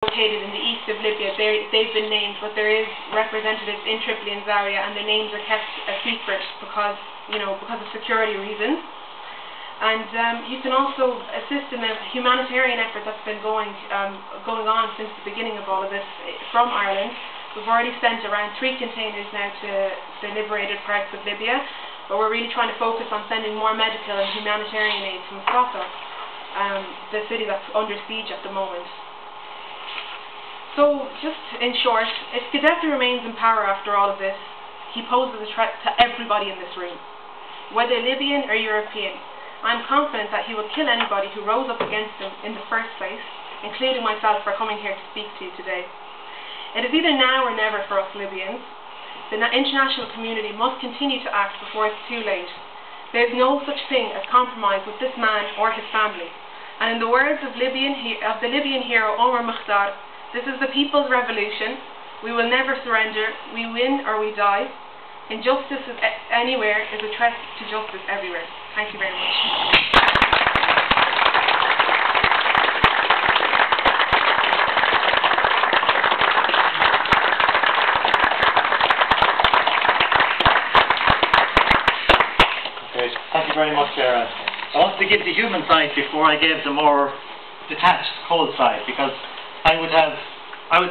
located in the east of Libya. They've been named, but there is representatives in Tripoli and Zaria, and their names are kept a secret because of security reasons. And you can also assist in a humanitarian effort that's been going on since the beginning of all of this from Ireland. We've already sent around 3 containers now to the liberated parts of Libya, but we're really trying to focus on sending more medical and humanitarian aid from Srata, the city that's under siege at the moment. So, just in short, if Gaddafi remains in power after all of this, he poses a threat to everybody in this room, whether Libyan or European. I'm confident that he will kill anybody who rose up against him in the first place, including myself for coming here to speak to you today. It is either now or never for us Libyans. The international community must continue to act before it's too late. There is no such thing as compromise with this man or his family. And in the words of the Libyan hero Omar Mukhtar, this is the people's revolution. We will never surrender. We win or we die. Injustice anywhere is a threat to justice everywhere. Thank you very much. Great. Thank you very much, Sarah. I wanted to give the human side before I gave the more detached, cold side, because I would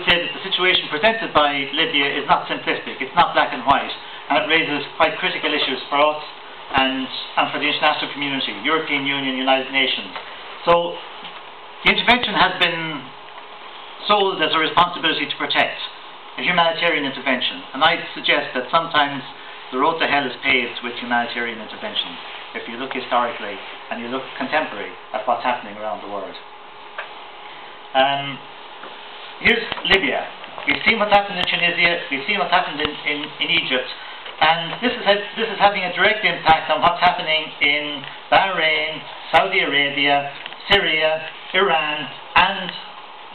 say that the situation presented by Libya is not simplistic. It's not black and white, and it raises quite critical issues for us and for the international community, European Union, United Nations. So the intervention has been sold as a responsibility to protect, a humanitarian intervention, and I suggest that sometimes the road to hell is paved with humanitarian interventions, if you look historically and you look contemporary at what's happening around the world. Here's Libya. We've seen what's happened in Tunisia, we've seen what's happened in Egypt, and this is having a direct impact on what's happening in Bahrain, Saudi Arabia, Syria, Iran, and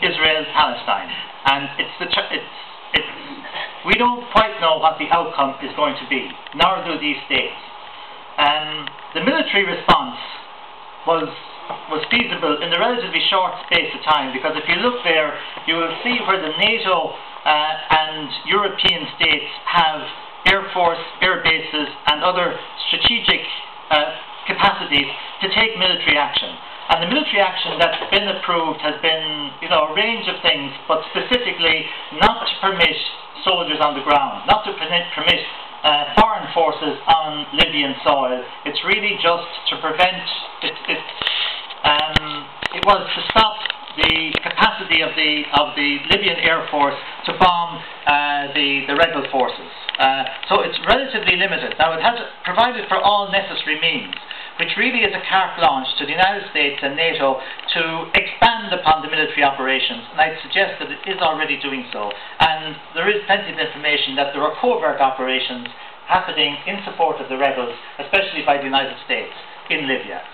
Israel, Palestine. And we don't quite know what the outcome is going to be, nor do these states. The military response was feasible in a relatively short space of time, because if you look there, you will see where the NATO and European states have air force, air bases, and other strategic capacities to take military action. And the military action that's been approved has been, a range of things, but specifically not to permit soldiers on the ground, not to permit foreign forces on Libyan soil. It's really just to prevent it was to stop the capacity of the Libyan Air Force to bomb the rebel forces. So it's relatively limited. Now, it has provided for all necessary means, which really is a carte blanche to the United States and NATO to expand upon the military operations, and I'd suggest that it is already doing so. And there is plenty of information that there are covert operations happening in support of the rebels, especially by the United States in Libya.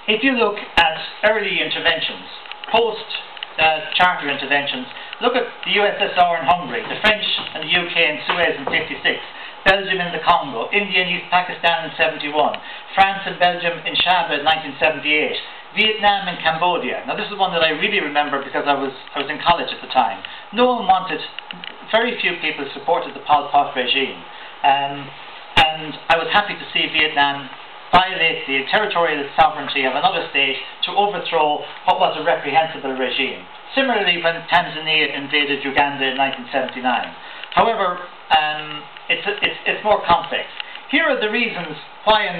If you look at early interventions, post-charter interventions, look at the USSR in Hungary, the French and the UK in Suez in '56, Belgium in the Congo, India and East Pakistan in '71, France and Belgium in Shaba in 1978, Vietnam and Cambodia. Now, this is one that I really remember because I was in college at the time. No one wanted, very few people supported the Pol Pot regime, and I was happy to see Vietnam violate the territorial sovereignty of another state to overthrow what was a reprehensible regime. Similarly, when Tanzania invaded Uganda in 1979. However, it's more complex. Here are the reasons why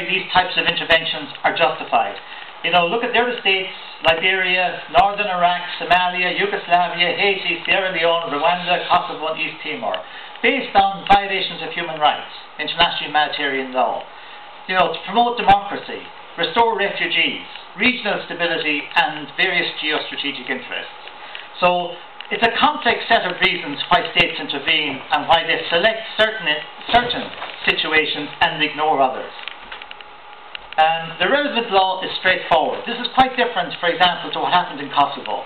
these types of interventions are justified. Look at the other states: Liberia, Northern Iraq, Somalia, Yugoslavia, Haiti, Sierra Leone, Rwanda, Kosovo, and East Timor, based on violations of human rights, international humanitarian law. To promote democracy, restore refugees, regional stability, and various geostrategic interests. So it's a complex set of reasons why states intervene and why they select certain situations and ignore others. The relevant law is straightforward. This is quite different, for example, to what happened in Kosovo.